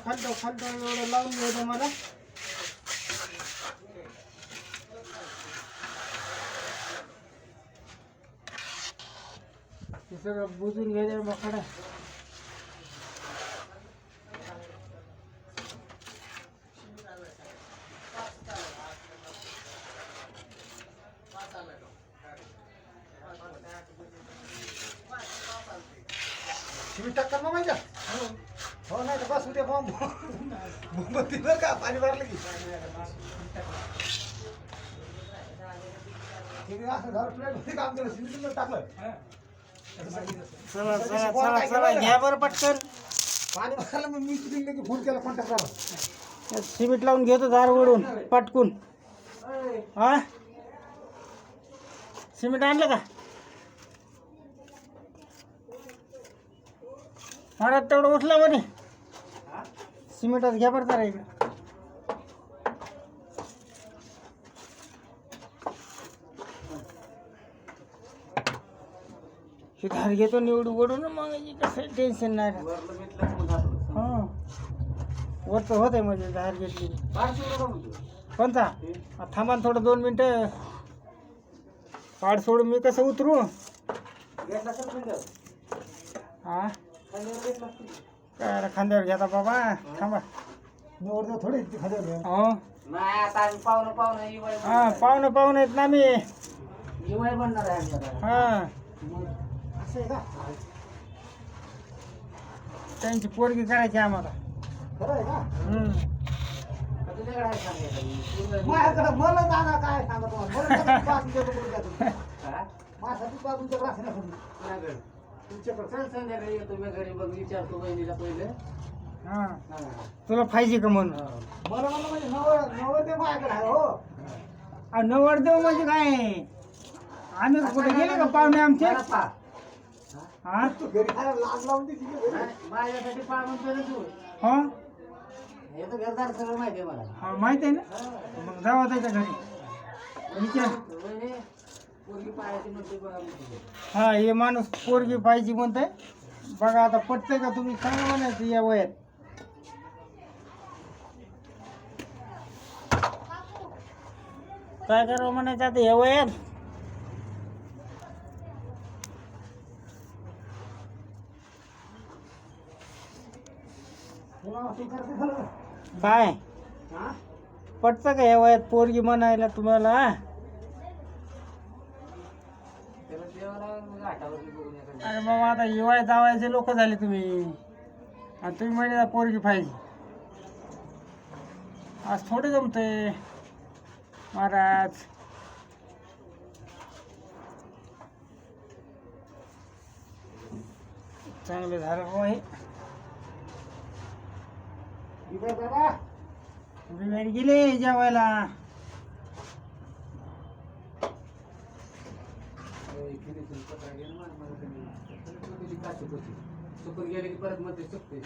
खालतो एवढं लावून घ्यायचं मला. हे सगळं बुजून घ्यायचं मग. तुम्ही टक्कर मग माहिती हो नाही तर बस उद्या बॉम्ब बरं का पाणी भरलं की असं घर प्लेट काम केलं सिमेंट टाकलं. चला चला चला चला घ्या बरं पटकन. पाणी भरायला मग मी दिलं की फोन केला कॉन्टॅक्टला. सिमेंट लावून घेतो दार ओढून पटकून. हा सिमेंट आणलं का? मला तेवढं उचला म्हणे. सिमेंटात घ्या बरं जरा इकडे. हे धार घेतो निवडून ओढून मग कसं टेन्शन नाही राहत. हां वरचं होत आहे म्हणजे धार घेतली. कोणता थांबा ना थोडं 2 मिनटं. पाड सोडून मी कसं उतरू. हा काय खांद्यावर घेता बाबा. थांबा निवडतो थोडी खाद्यावर. हो हां पाहुणं आहेत ना मी. हां असं आहे का? त्यांची पोरगी करायची आम्हाला. खरं आहे का? माझ्याकडे माझ्याकडे मला दादा काय सांगा तुम्हाला. माझ्यासाठी तुमच्याकडे असण्यासाठी संध्याकाळी येतो मी घरी बघ विचारतो बहिणीला पहिले. हां तुला पाहिजे का म्हणून. मला म्हणलं म्हणजे नवं ते माझ्याकडे आहे हो. नवरदेव म्हणजे काय. आम्ही कुठे गेले का पाहुणे आमचे. हा तू घरी खायला लाज लावून दे तिथे घरी. माझ्यासाठी पाळ म्हणतो ना तू. हो हे तर घरदार सगळं माहिती आहे मला. हा माहिती आहे ना. मग जावा त्याच्या घरी विचार. बहिणी पोरगी पाळायची म्हणते बघा म्हणते. हा हे माणूस पोरगी पाहिजे म्हणताय. बघा आता पटतंय का तुम्ही सांगा म्हणायचं या वयात. काय करावं म्हणायचं आता या वयात. काय पटतं का या वयात पोरगी म्हणायला तुम्हाला. त्याला देवाला घाटावरती बघून येतात. अरे बाबा आता हिवाळ्यात जावायचे लोक झाले तुम्ही. आणि तुम्ही म्हणजे पोरगी पाहिजे. आज थोडे जमते महाराज. चांगलं झालं हो हे. बिमारी गेले जेवायला. चुकून गेले की परत मध्ये चुकते.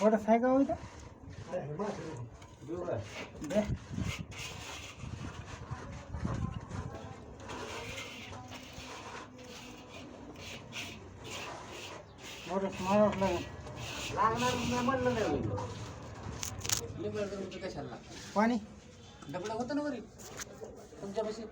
बरं आहे का होईल दे. बरं मारावं लागेल. लागणार नाही म्हणलं नाही होईल. कशाला लागतं पाणी डबडं होतं ना वरी तुमच्यापाशी.